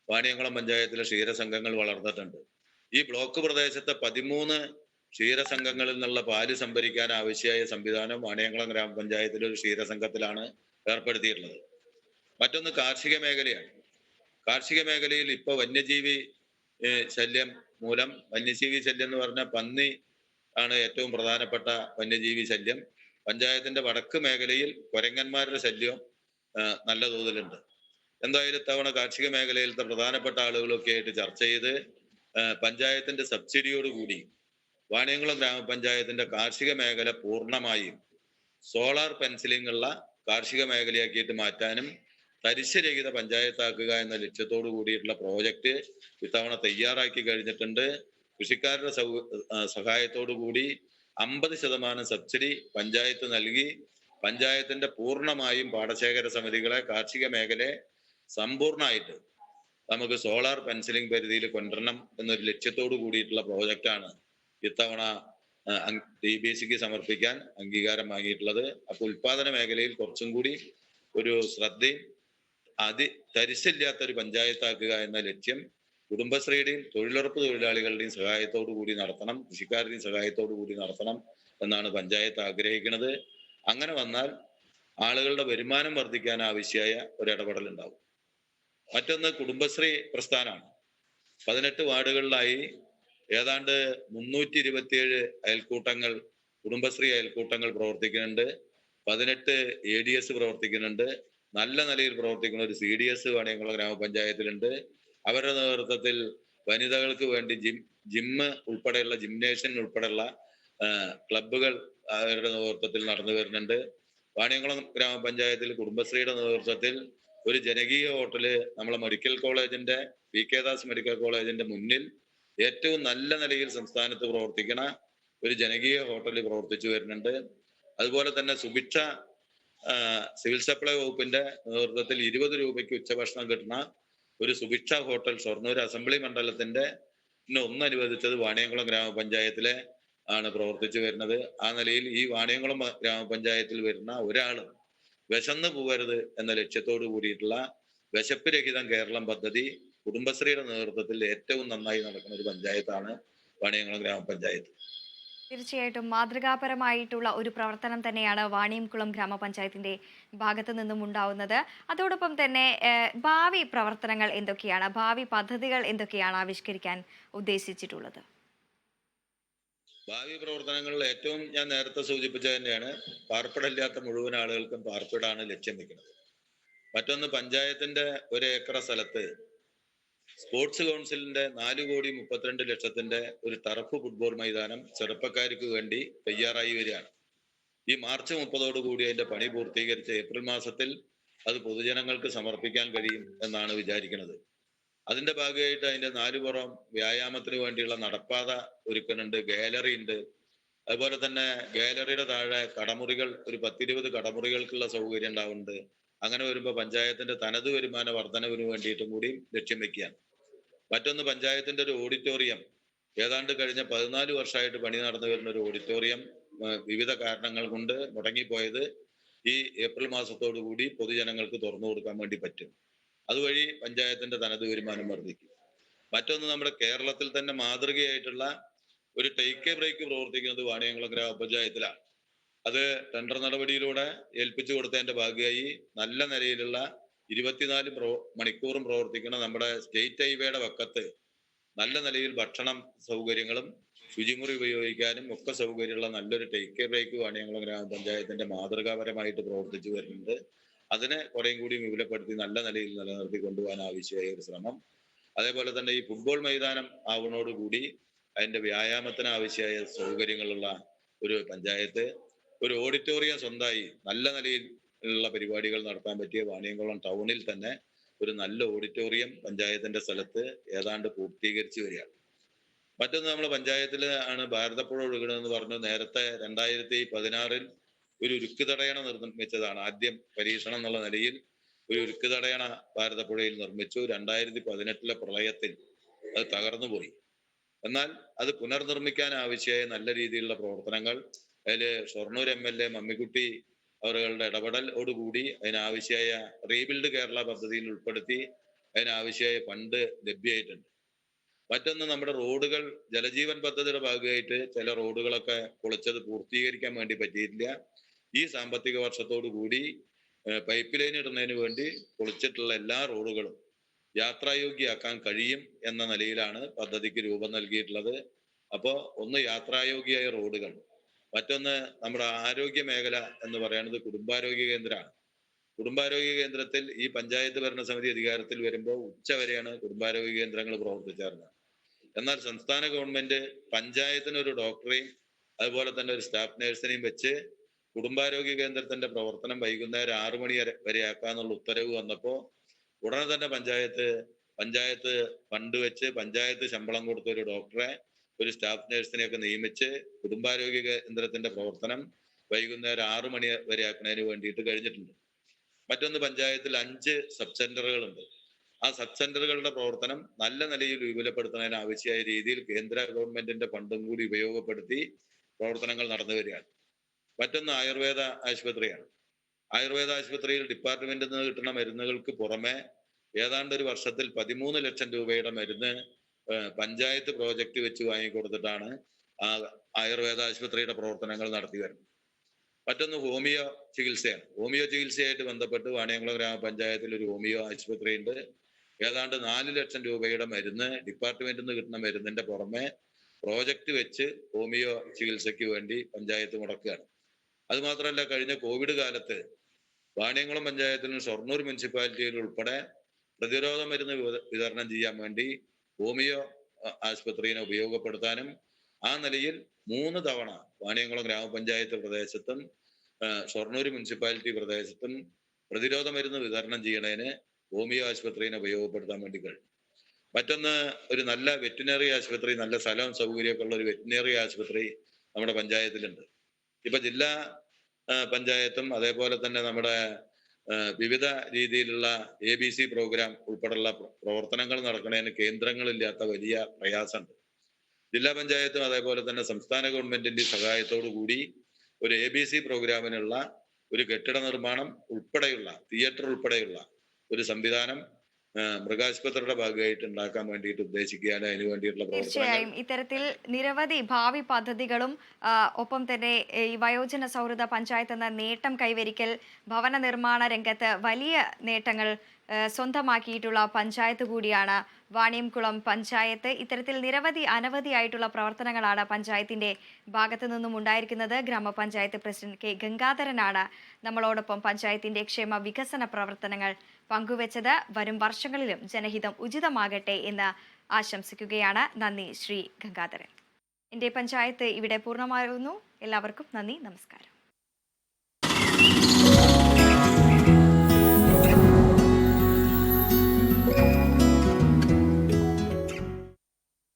വാണിയംകുളം പഞ്ചായത്തിലെ ക്ഷീരസംഘങ്ങൾ വളർന്നിട്ടുണ്ട്. ഈ ബ്ലോക്ക് പ്രദേശത്തെ 13 ക്ഷീരസംഘങ്ങളിൽ നിന്നുള്ള പാല് സംഭരിക്കാൻ ആവശ്യമായ സംവിധാനം വാണിയംകുളം ഗ്രാമപഞ്ചായത്തിലെ ഒരു ക്ഷീരസംഘത്തിലാണ് ഏർപ്പെടുത്തിയിട്ടുള്ളത്. മറ്റൊന്ന് കാർഷിക മേഖലയാണ്. കാർഷിക മേഖലയിൽ ഇപ്പൊ വന്യജീവി ശല്യം മൂലം, വന്യജീവി ശല്യം എന്ന് പറഞ്ഞാൽ പന്നി ആണ് ഏറ്റവും പ്രധാനപ്പെട്ട വന്യജീവി ശല്യം. പഞ്ചായത്തിന്റെ വടക്ക് മേഖലയിൽ കുരങ്ങന്മാരുടെ ശല്യം നല്ല തോതിലുണ്ട്. എന്തായാലും ഇത്തവണ കാർഷിക മേഖലയിലത്തെ പ്രധാനപ്പെട്ട ആളുകളൊക്കെ ആയിട്ട് ചർച്ച ചെയ്ത് പഞ്ചായത്തിന്റെ സബ്സിഡിയോട് കൂടി വാണിയംകുളം ഗ്രാമപഞ്ചായത്തിന്റെ കാർഷിക മേഖല പൂർണ്ണമായും സോളാർ പെൻസിലിംഗ് ഉള്ള കാർഷിക മേഖലയാക്കിയിട്ട് മാറ്റാനും തരിശുരഹിത പഞ്ചായത്താക്കുക എന്ന ലക്ഷ്യത്തോടു കൂടിയിട്ടുള്ള പ്രോജക്റ്റ് ഇത്തവണ തയ്യാറാക്കി കഴിഞ്ഞിട്ടുണ്ട്. കൃഷിക്കാരുടെ സഹായത്തോടു കൂടി 50% സബ്സിഡി പഞ്ചായത്ത് നൽകി പഞ്ചായത്തിന്റെ പൂർണ്ണമായും പാടശേഖര സമിതികളെ കാർഷിക മേഖലയെ സമ്പൂർണ്ണമായിട്ട് നമുക്ക് സോളാർ പെൻസിലിംഗ് പരിധിയിൽ കൊണ്ടുവരണം എന്നൊരു ലക്ഷ്യത്തോടു കൂടിയിട്ടുള്ള പ്രോജക്റ്റാണ് ഇത്തവണ DBCക്ക് സമർപ്പിക്കാൻ അംഗീകാരം വാങ്ങിയിട്ടുള്ളത്. അപ്പൊ ഉൽപാദന മേഖലയിൽ കുറച്ചും കൂടി ഒരു ശ്രദ്ധയും തരിശില്ലാത്ത ഒരു പഞ്ചായത്താക്കുക എന്ന ലക്ഷ്യം കുടുംബശ്രീയുടെയും തൊഴിലുറപ്പ് തൊഴിലാളികളുടെയും സഹായത്തോടു കൂടി നടത്തണം, കൃഷിക്കാരുടെയും സഹായത്തോടു കൂടി നടത്തണം എന്നാണ് പഞ്ചായത്ത് ആഗ്രഹിക്കുന്നത്. അങ്ങനെ വന്നാൽ ആളുകളുടെ വരുമാനം വർദ്ധിക്കാൻ ആവശ്യമായ ഒരു ഇടപെടൽ ഉണ്ടാവും. മറ്റൊന്ന് കുടുംബശ്രീ പ്രസ്ഥാനമാണ്. 18 വാർഡുകളിലായി ഏതാണ്ട് 327 അയൽക്കൂട്ടങ്ങൾ, കുടുംബശ്രീ അയൽക്കൂട്ടങ്ങൾ പ്രവർത്തിക്കുന്നുണ്ട്. 18 ADS പ്രവർത്തിക്കുന്നുണ്ട്. നല്ല നിലയിൽ പ്രവർത്തിക്കുന്ന ഒരു CDS വാണിയംകുളം ഗ്രാമപഞ്ചായത്തിലുണ്ട്. അവരുടെ നേതൃത്വത്തിൽ വനിതകൾക്ക് വേണ്ടി ജിമ്മ് ഉൾപ്പെടെയുള്ള ജിംനേഷ്യം ഉൾപ്പെടെയുള്ള ക്ലബ്ബുകൾ അവരുടെ നേതൃത്വത്തിൽ നടന്നു വരുന്നുണ്ട്. വാണിയംകുളം ഗ്രാമപഞ്ചായത്തിൽ കുടുംബശ്രീയുടെ നേതൃത്വത്തിൽ ഒരു ജനകീയ ഹോട്ടല് നമ്മളെ മെഡിക്കൽ കോളേജിന്റെ VK ദാസ് മെഡിക്കൽ കോളേജിന്റെ മുന്നിൽ ഏറ്റവും നല്ല നിലയിൽ സംസ്ഥാനത്ത് പ്രവർത്തിക്കുന്ന ഒരു ജനകീയ ഹോട്ടൽ പ്രവർത്തിച്ചു വരുന്നുണ്ട്. അതുപോലെ തന്നെ സുഭിക്ഷ സിവിൽ സപ്ലൈ വകുപ്പിന്റെ നേതൃത്വത്തിൽ 20 രൂപയ്ക്ക് ഉച്ചഭക്ഷണം കിട്ടുന്ന ഒരു സുഭിക്ഷ ഹോട്ടൽ ഷൊർണൂർ അസംബ്ലി മണ്ഡലത്തിന്റെ ഒന്ന് അനുവദിച്ചത് വാണിയംകുളം ഗ്രാമപഞ്ചായത്തിലെ ആണ് പ്രവർത്തിച്ചു വരുന്നത്. ആ നിലയിൽ ഈ വാണിയംകുളം ഗ്രാമപഞ്ചായത്തിൽ വരുന്ന ഒരാളും വിശന്നു പോകരുത് എന്ന ലക്ഷ്യത്തോടു കൂടിയിട്ടുള്ള വിശപ്പ് രഹിതം കേരളം പദ്ധതി കുടുംബശ്രീയുടെ നേതൃത്വത്തിൽ ഏറ്റവും നന്നായി നടക്കുന്ന ഒരു പഞ്ചായത്താണ് വാണിയംകുളം ഗ്രാമപഞ്ചായത്ത്. തീർച്ചയായിട്ടും മാതൃകാപരമായിട്ടുള്ള ഒരു പ്രവർത്തനം തന്നെയാണ് വാണിയംകുളം ഗ്രാമപഞ്ചായത്തിന്റെ ഭാഗത്തു നിന്നും ഉണ്ടാവുന്നത്. അതോടൊപ്പം തന്നെ ഭാവി പ്രവർത്തനങ്ങൾ എന്തൊക്കെയാണ്, ഭാവി പദ്ധതികൾ എന്തൊക്കെയാണ് ആവിഷ്കരിക്കാൻ ഉദ്ദേശിച്ചിട്ടുള്ളത്? ഭാവി പ്രവർത്തനങ്ങളിൽ ഏറ്റവും ഞാൻ നേരത്തെ സൂചിപ്പിച്ച തന്നെയാണ്, പാർപ്പിടമില്ലാത്ത മുഴുവൻ ആളുകൾക്കും പാർപ്പിടാണ് ലക്ഷ്യം വെക്കുന്നത്. മറ്റൊന്ന്, പഞ്ചായത്തിന്റെ 1 ഏക്കർ സ്ഥലത്ത് സ്പോർട്സ് കൗൺസിലിന്റെ 4,32,00,000 ഒരു ടർഫ് ഫുട്ബോൾ മൈതാനം ചെറുപ്പക്കാർക്ക് വേണ്ടി തയ്യാറായി വരികയാണ്. ഈ മാർച്ച് 30 കൂടി അതിന്റെ പണി പൂർത്തീകരിച്ച് ഏപ്രിൽ മാസത്തിൽ അത് പൊതുജനങ്ങൾക്ക് സമർപ്പിക്കാൻ കഴിയും എന്നാണ് വിചാരിക്കുന്നത്. അതിന്റെ ഭാഗമായിട്ട് അതിന്റെ 4 പുറം വ്യായാമത്തിന് വേണ്ടിയുള്ള നടപ്പാത ഒരുക്കുന്നുണ്ട്, ഗാലറി ഉണ്ട്. അതുപോലെ തന്നെ ഗാലറിയുടെ താഴെ കടമുറികൾ, ഒരു 10-20 കടമുറികൾക്കുള്ള സൗകര്യം ഉണ്ടാവുന്നുണ്ട്. അങ്ങനെ വരുമ്പോൾ പഞ്ചായത്തിന്റെ തനത് വരുമാന വർധനവിന് വേണ്ടിയിട്ടും കൂടി ലക്ഷ്യം വെക്കുകയാണ്. മറ്റൊന്ന്, പഞ്ചായത്തിന്റെ ഒരു ഓഡിറ്റോറിയം, ഏതാണ്ട് കഴിഞ്ഞ 14 വർഷമായിട്ട് പണി നടന്നു വരുന്ന ഒരു ഓഡിറ്റോറിയം വിവിധ കാരണങ്ങൾ കൊണ്ട് മുടങ്ങിപ്പോയത് ഈ ഏപ്രിൽ മാസത്തോടു കൂടി പൊതുജനങ്ങൾക്ക് തുറന്നു കൊടുക്കാൻ വേണ്ടി പറ്റും. അതുവഴി പഞ്ചായത്തിന്റെ തനത് വരുമാനം വർദ്ധിക്കും. മറ്റൊന്ന്, നമ്മുടെ കേരളത്തിൽ തന്നെ മാതൃകയായിട്ടുള്ള ഒരു ടേക്ക് എ ബ്രേക്ക് പ്രവർത്തിക്കുന്നത് വാണിയംകുളം ഗ്രാമപഞ്ചായത്തിലാണ്. അത് ടെൻഡർ നടപടിയിലൂടെ ഏൽപ്പിച്ചു കൊടുത്തതിന്റെ ഭാഗമായി നല്ല നിലയിലുള്ള 24 മണിക്കൂറും പ്രവർത്തിക്കുന്ന നമ്മുടെ സ്റ്റേറ്റ് ഹൈവേയുടെ വക്കത്ത് നല്ല നിലയിൽ ഭക്ഷണം സൗകര്യങ്ങളും ശുചിമുറി ഉപയോഗിക്കാനും ഒക്കെ സൗകര്യമുള്ള നല്ലൊരു ടേക്ക് എ ബ്രേക്ക് വാണിയംകുളം ഗ്രാമപഞ്ചായത്തിന്റെ മാതൃകാപരമായിട്ട് പ്രവർത്തിച്ചു വരുന്നുണ്ട്. അതിനെ കുറേയും കൂടി വിപുലപ്പെടുത്തി നല്ല നിലയിൽ നിലനിർത്തി കൊണ്ടുപോകാൻ ആവശ്യമായ ഒരു ശ്രമം. അതേപോലെ തന്നെ ഈ ഫുട്ബോൾ മൈതാനം ആവുന്നതോടുകൂടി അതിന്റെ വ്യായാമത്തിന് ആവശ്യമായ സൗകര്യങ്ങളുള്ള ഒരു പഞ്ചായത്ത്, ഒരു ഓഡിറ്റോറിയം സ്വന്തമായി നല്ല നിലയിൽ ഉള്ള പരിപാടികൾ നടത്താൻ പറ്റിയ വാണിയംകുളം ടൗണിൽ തന്നെ ഒരു നല്ല ഓഡിറ്റോറിയം പഞ്ചായത്തിന്റെ സ്ഥലത്ത് ഏതാണ്ട് പൂർത്തീകരിച്ചു വരികയാണ്. മറ്റൊന്ന്, നമ്മുടെ പഞ്ചായത്തിൽ ആണ് ഭാരതപ്പുഴ ഒഴുകണമെന്ന് പറഞ്ഞു. നേരത്തെ 2016 ഒരു ഉരുക്ക് തടയണ നിർമ്മിച്ചതാണ്. ആദ്യം പരീക്ഷണം എന്നുള്ള നിലയിൽ ഒരു ഉരുക്ക് തടയണ ഭാരതപ്പുഴയിൽ നിർമ്മിച്ചു. 2018 പ്രളയത്തിൽ അത് തകർന്നു പോയി. എന്നാൽ അത് പുനർനിർമ്മിക്കാൻ ആവശ്യമായ നല്ല രീതിയിലുള്ള പ്രവർത്തനങ്ങൾ അതില് ഷൊർണൂർ MLA മമ്മിക്കുട്ടി അവരുടെ ഇടപെടലോടുകൂടി അതിനാവശ്യമായ റീബിൽഡ് കേരള പദ്ധതിയിൽ ഉൾപ്പെടുത്തി അതിനാവശ്യമായ ഫണ്ട് ലഭ്യമായിട്ടുണ്ട്. മറ്റൊന്ന്, നമ്മുടെ റോഡുകൾ ജലജീവൻ പദ്ധതിയുടെ ഭാഗമായിട്ട് ചില റോഡുകളൊക്കെ പൊളിച്ചത് പൂർത്തീകരിക്കാൻ വേണ്ടി പറ്റിയിട്ടില്ല. ഈ സാമ്പത്തിക വർഷത്തോടു കൂടി പൈപ്പ് ലൈൻ ഇടുന്നതിന് വേണ്ടി പൊളിച്ചിട്ടുള്ള എല്ലാ റോഡുകളും യാത്രായോഗ്യമാക്കാൻ കഴിയും എന്ന നിലയിലാണ് പദ്ധതിക്ക് രൂപം നൽകിയിട്ടുള്ളത്. അപ്പോൾ ഒന്ന്, യാത്രായോഗ്യമായ റോഡുകൾ. മറ്റൊന്ന്, നമ്മുടെ ആരോഗ്യ മേഖല എന്ന് പറയുന്നത് കുടുംബാരോഗ്യ കേന്ദ്രമാണ്. കുടുംബാരോഗ്യ കേന്ദ്രത്തിൽ ഈ പഞ്ചായത്ത് ഭരണസമിതി അധികാരത്തിൽ വരുമ്പോൾ ഉച്ചവരെയാണ് കുടുംബാരോഗ്യ കേന്ദ്രങ്ങൾ പ്രവർത്തിച്ചായിരുന്നത്. എന്നാൽ സംസ്ഥാന ഗവൺമെന്റ് പഞ്ചായത്തിന് ഒരു ഡോക്ടറെയും അതുപോലെ തന്നെ ഒരു സ്റ്റാഫ് നഴ്സിനെയും വെച്ച് കുടുംബാരോഗ്യ കേന്ദ്രത്തിന്റെ പ്രവർത്തനം വൈകുന്നേരം 6 മണി വരെയാക്കാന്നുള്ള ഉത്തരവ് വന്നപ്പോൾ ഉടനെ തന്നെ പഞ്ചായത്ത് ഫണ്ട് വെച്ച് പഞ്ചായത്ത് ശമ്പളം കൊടുത്ത ഒരു ഡോക്ടറെ, ഒരു സ്റ്റാഫ് നഴ്സിനെയൊക്കെ നിയമിച്ച് കുടുംബാരോഗ്യ കേന്ദ്രത്തിന്റെ പ്രവർത്തനം വൈകുന്നേരം 6 മണി വരെയാക്കുന്നതിന് വേണ്ടിയിട്ട് കഴിഞ്ഞിട്ടുണ്ട്. മറ്റൊന്ന്, പഞ്ചായത്തിൽ 5 സബ് സെന്ററുകളുണ്ട്. ആ സബ് സെന്ററുകളുടെ പ്രവർത്തനം നല്ല നിലയിൽ വിപുലപ്പെടുത്തുന്നതിന് ആവശ്യമായ രീതിയിൽ കേന്ദ്ര ഗവൺമെന്റിന്റെ ഫണ്ടും കൂടി ഉപയോഗപ്പെടുത്തി പ്രവർത്തനങ്ങൾ നടന്നു വരികയാണ്. മറ്റൊന്ന് ആയുർവേദ ആശുപത്രിയാണ്. ആയുർവേദ ആശുപത്രിയിൽ ഡിപ്പാർട്ട്മെന്റിൽ നിന്ന് കിട്ടുന്ന മരുന്നുകൾക്ക് പുറമെ ഏതാണ്ട് ഒരു വർഷത്തിൽ 13 ലക്ഷം രൂപയുടെ മരുന്ന് പഞ്ചായത്ത് പ്രോജക്റ്റ് വെച്ച് വാങ്ങിക്കൊടുത്തിട്ടാണ് ആ ആയുർവേദ ആശുപത്രിയുടെ പ്രവർത്തനങ്ങൾ നടത്തി വരുന്നത്. മറ്റൊന്ന് ഹോമിയോ ചികിത്സയാണ്. ഹോമിയോ ചികിത്സയായിട്ട് ബന്ധപ്പെട്ട് വാണിയംകുളം ഗ്രാമപഞ്ചായത്തിൽ ഒരു ഹോമിയോ ആശുപത്രി ഉണ്ട്. ഏതാണ്ട് 4 ലക്ഷം രൂപയുടെ മരുന്ന് ഡിപ്പാർട്ട്മെന്റിൽ നിന്ന് കിട്ടുന്ന മരുന്നിന്റെ പുറമെ പ്രോജക്റ്റ് വെച്ച് ഹോമിയോ ചികിത്സയ്ക്ക് വേണ്ടി പഞ്ചായത്ത് മുടക്കുകയാണ്. അത് മാത്രമല്ല, കഴിഞ്ഞ കോവിഡ് കാലത്ത് വാണിയംകുളം പഞ്ചായത്തിലും ഷൊർണൂർ മുനിസിപ്പാലിറ്റിയിൽ ഉൾപ്പെടെ പ്രതിരോധ മരുന്ന് വിതരണം ചെയ്യാൻ വേണ്ടി ഹോമിയോ ആശുപത്രിയെ ഉപയോഗപ്പെടുത്താനും ആ നിലയിൽ 3 തവണ വാണിയംകുളം ഗ്രാമപഞ്ചായത്ത് പ്രദേശത്തും ഷൊർണൂർ മുനിസിപ്പാലിറ്റി പ്രദേശത്തും പ്രതിരോധ മരുന്ന് വിതരണം ചെയ്യണതിന് ഹോമിയോ ആശുപത്രിയെ ഉപയോഗപ്പെടുത്താൻ വേണ്ടി കഴിഞ്ഞു. മറ്റൊന്ന്, ഒരു നല്ല വെറ്റിനറി ആശുപത്രി, നല്ല സ്ഥലവും സൗകര്യമൊക്കെ ഉള്ള ഒരു വെറ്റിനറി ആശുപത്രി നമ്മുടെ പഞ്ചായത്തിലുണ്ട്. ഇപ്പൊ ജില്ലാ പഞ്ചായത്തും അതേപോലെ തന്നെ നമ്മുടെ വിവിധ രീതിയിലുള്ള ABC പ്രോഗ്രാം ഉൾപ്പെടെയുള്ള പ്രവർത്തനങ്ങൾ നടക്കുന്നതിന് കേന്ദ്രങ്ങളില്ലാത്ത വലിയ പ്രയാസമുണ്ട്. ജില്ലാ പഞ്ചായത്തും അതേപോലെ തന്നെ സംസ്ഥാന ഗവൺമെന്റിന്റെ സഹായത്തോടു കൂടി ഒരു ABC പ്രോഗ്രാമിനുള്ള ഒരു കെട്ടിട നിർമ്മാണം ഉൾപ്പെടെയുള്ള തിയേറ്റർ ഉൾപ്പെടെയുള്ള ഒരു സംവിധാനം മൃഗാശുപത്രിയുടെ ഭാഗമായിട്ട് ഉണ്ടാക്കാൻ വേണ്ടിയിട്ട് ഉദ്ദേശിക്കുകയാണ്. അതിനു വേണ്ടിയിട്ടുള്ള തീർച്ചയായും ഇത്തരത്തിൽ നിരവധി ഭാവി പദ്ധതികളും ഒപ്പം തന്നെ ഈ വയോജന സൗഹൃദ പഞ്ചായത്ത് എന്ന നേട്ടം കൈവരിക്കൽ, ഭവന നിർമ്മാണ രംഗത്ത് വലിയ നേട്ടങ്ങൾ സ്വന്തമാക്കിയിട്ടുള്ള പഞ്ചായത്ത് കൂടിയാണ് വാണിയംകുളം പഞ്ചായത്ത്. ഇത്തരത്തിൽ അനവധിയായിട്ടുള്ള പ്രവർത്തനങ്ങളാണ് പഞ്ചായത്തിന്റെ ഭാഗത്തു നിന്നും ഉണ്ടായിരിക്കുന്നത്. ഗ്രാമപഞ്ചായത്ത് പ്രസിഡന്റ് കെ ഗംഗാധരനാണ് നമ്മളോടൊപ്പം പഞ്ചായത്തിന്റെ ക്ഷേമ വികസന പ്രവർത്തനങ്ങൾ പങ്കുവച്ചത്. വരും വർഷങ്ങളിലും ജനഹിതം ഉചിതമാകട്ടെ എന്ന് ആശംസിക്കുകയാണ്. നന്ദി ശ്രീ ഗംഗാധരൻ. എൻ്റെ പഞ്ചായത്ത് ഇവിടെ പൂർണ്ണമാകുന്നു. എല്ലാവർക്കും നന്ദി, നമസ്കാരം.